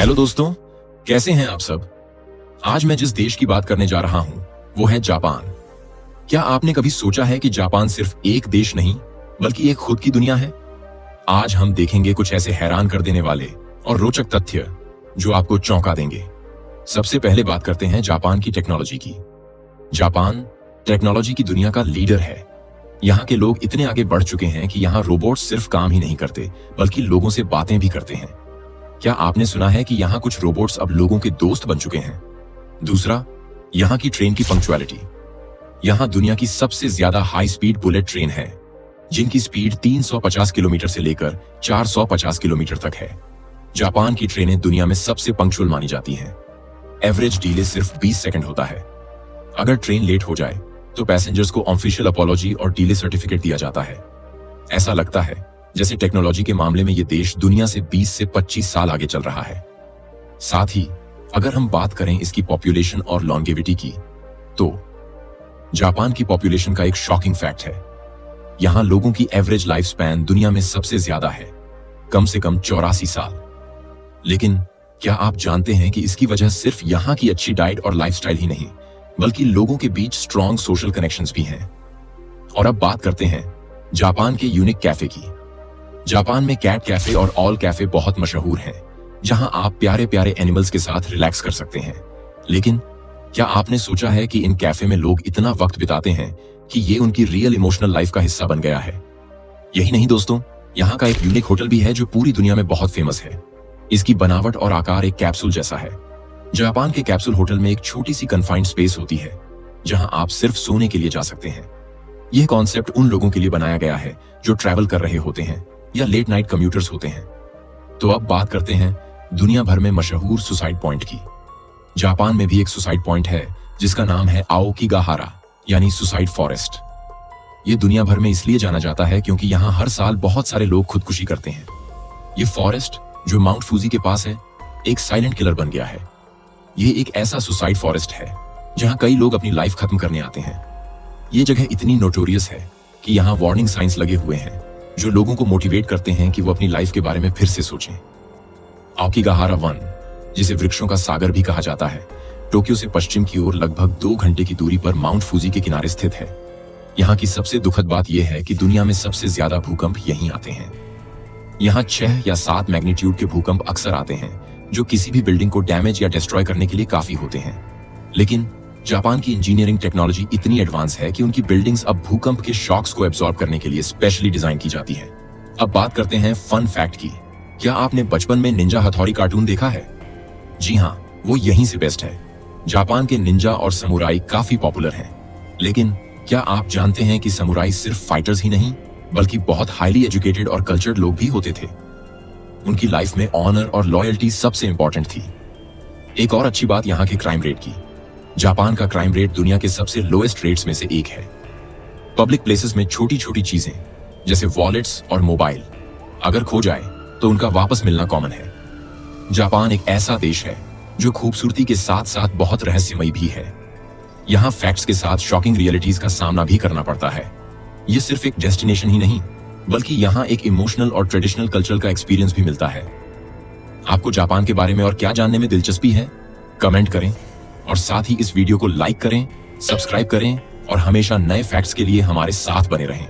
Hello दोस्तों, कैसे हैं आप सब। आज मैं जिस देश की बात करने जा रहा हूं वो है जापान। क्या आपने कभी सोचा है कि जापान सिर्फ एक देश नहीं बल्कि एक खुद की दुनिया है। आज हम देखेंगे कुछ ऐसे हैरान कर देने वाले और रोचक तथ्य जो आपको चौंका देंगे। सबसे पहले बात करते हैं जापान की टेक्नोलॉजी की। जापान टेक्नोलॉजी की दुनिया का लीडर है। यहाँ के लोग इतने आगे बढ़ चुके हैं कि यहाँ रोबोट सिर्फ काम ही नहीं करते बल्कि लोगों से बातें भी करते हैं। क्या आपने सुना है कि यहाँ कुछ रोबोट्स अब लोगों के दोस्त बन चुके हैं। दूसरा, यहाँ की ट्रेन की पंक्चुअलिटी। यहाँ दुनिया की सबसे ज्यादा हाई स्पीड बुलेट ट्रेन है जिनकी स्पीड 350 किलोमीटर से लेकर 450 किलोमीटर तक है। जापान की ट्रेनें दुनिया में सबसे पंक्चुअल मानी जाती हैं। एवरेज डिले सिर्फ 20 सेकंड होता है। अगर ट्रेन लेट हो जाए तो पैसेंजर्स को ऑफिशियल अपॉलॉजी और डिले सर्टिफिकेट दिया जाता है। ऐसा लगता है जैसे टेक्नोलॉजी के मामले में यह देश दुनिया से 20 से 25 साल आगे चल रहा है। साथ ही अगर हम बात करें इसकी पॉपुलेशन और लॉन्गेविटी की, तो जापान की पॉपुलेशन का एक शॉकिंग फैक्ट है। यहां लोगों की एवरेज लाइफ स्पैन दुनिया में सबसे ज्यादा है, कम से कम 84 साल। लेकिन क्या आप जानते हैं कि इसकी वजह सिर्फ यहां की अच्छी डाइट और लाइफस्टाइल ही नहीं बल्कि लोगों के बीच स्ट्रॉन्ग सोशल कनेक्शंस भी हैं। और अब बात करते हैं जापान के यूनिक कैफे की। जापान में कैट कैफे और ऑल कैफे बहुत मशहूर हैं, जहां आप प्यारे प्यारे एनिमल्स के साथ रिलैक्स कर सकते हैं। लेकिन क्या आपने सोचा है कि इन कैफे में लोग इतना वक्त बिताते हैं कि ये उनकी रियल इमोशनल लाइफ का हिस्सा बन गया है। यही नहीं दोस्तों, यहाँ का एक यूनिक होटल भी है जो पूरी दुनिया में बहुत फेमस है। इसकी बनावट और आकार एक कैप्सूल जैसा है। जापान के कैप्सूल होटल में एक छोटी सी कन्फाइंड स्पेस होती है जहां आप सिर्फ सोने के लिए जा सकते हैं। यह कॉन्सेप्ट उन लोगों के लिए बनाया गया है जो ट्रैवल कर रहे होते हैं या लेट नाइट कम्यूटर्स होते हैं। तो अब बात करते हैं दुनिया भर में मशहूर सुसाइड पॉइंट की। जापान में भी एक सुसाइड पॉइंट है जिसका नाम है आओकिगाहारा यानी सुसाइड फॉरेस्ट। यह दुनिया भर में इसलिए जाना जाता है क्योंकि यहाँ हर साल बहुत सारे लोग खुदकुशी करते हैं। ये फॉरेस्ट जो माउंट फूजी के पास है एक साइलेंट किलर बन गया है। ये एक ऐसा सुसाइड फॉरेस्ट है जहां कई लोग अपनी लाइफ खत्म करने आते हैं। ये जगह इतनी नोटोरियस है कि यहाँ वार्निंग साइंस लगे हुए हैं जो लोगों को मोटिवेट करते हैं कि वो अपनी लाइफ के बारे में फिर से सोचें। आओकिगाहारा वन, जिसे वृक्षों का सागर भी कहा जाता है, टोक्यो से पश्चिम की ओर लगभग 2 घंटे की दूरी पर माउंट फूजी के किनारे स्थित है। यहाँ की सबसे दुखद बात यह है कि दुनिया में सबसे ज्यादा भूकंप यहीं आते हैं। यहाँ 6 या 7 मैग्नीट्यूड के भूकंप अक्सर आते हैं जो किसी भी बिल्डिंग को डैमेज या डिस्ट्रॉय करने के लिए काफी होते हैं। लेकिन जापान की इंजीनियरिंग टेक्नोलॉजी इतनी एडवांस है कि उनकी बिल्डिंग्स अब भूकंप के शॉक्स को एब्जॉर्ब करने के लिए स्पेशली डिजाइन की जाती है। अब बात करते हैं फन फैक्ट की। क्या आपने बचपन में निंजा हथौड़ी कार्टून देखा है? जी हाँ, वो यहीं से बेस्ट है। जापान के निंजा और समुराई काफी पॉपुलर हैं। लेकिन क्या आप जानते हैं कि समुराई सिर्फ फाइटर्स ही नहीं बल्कि बहुत हाईली एजुकेटेड और कल्चर्ड लोग भी होते थे। उनकी लाइफ में ऑनर और लॉयल्टी सबसे इंपॉर्टेंट थी। एक और अच्छी बात यहाँ के क्राइम रेट की। जापान का क्राइम रेट दुनिया के सबसे लोएस्ट रेट्स में से एक है। पब्लिक प्लेसेस में छोटी छोटी चीजें जैसे वॉलेट्स और मोबाइल अगर खो जाए तो उनका वापस मिलना कॉमन है। जापान एक ऐसा देश है जो खूबसूरती के साथ साथ बहुत रहस्यमयी भी है। यहाँ फैक्ट्स के साथ शॉकिंग रियलिटीज का सामना भी करना पड़ता है। ये सिर्फ एक डेस्टिनेशन ही नहीं बल्कि यहाँ एक इमोशनल और ट्रेडिशनल कल्चर का एक्सपीरियंस भी मिलता है। आपको जापान के बारे में और क्या जानने में दिलचस्पी है? कमेंट करें और साथ ही इस वीडियो को लाइक करें, सब्सक्राइब करें और हमेशा नए फैक्ट्स के लिए हमारे साथ बने रहें।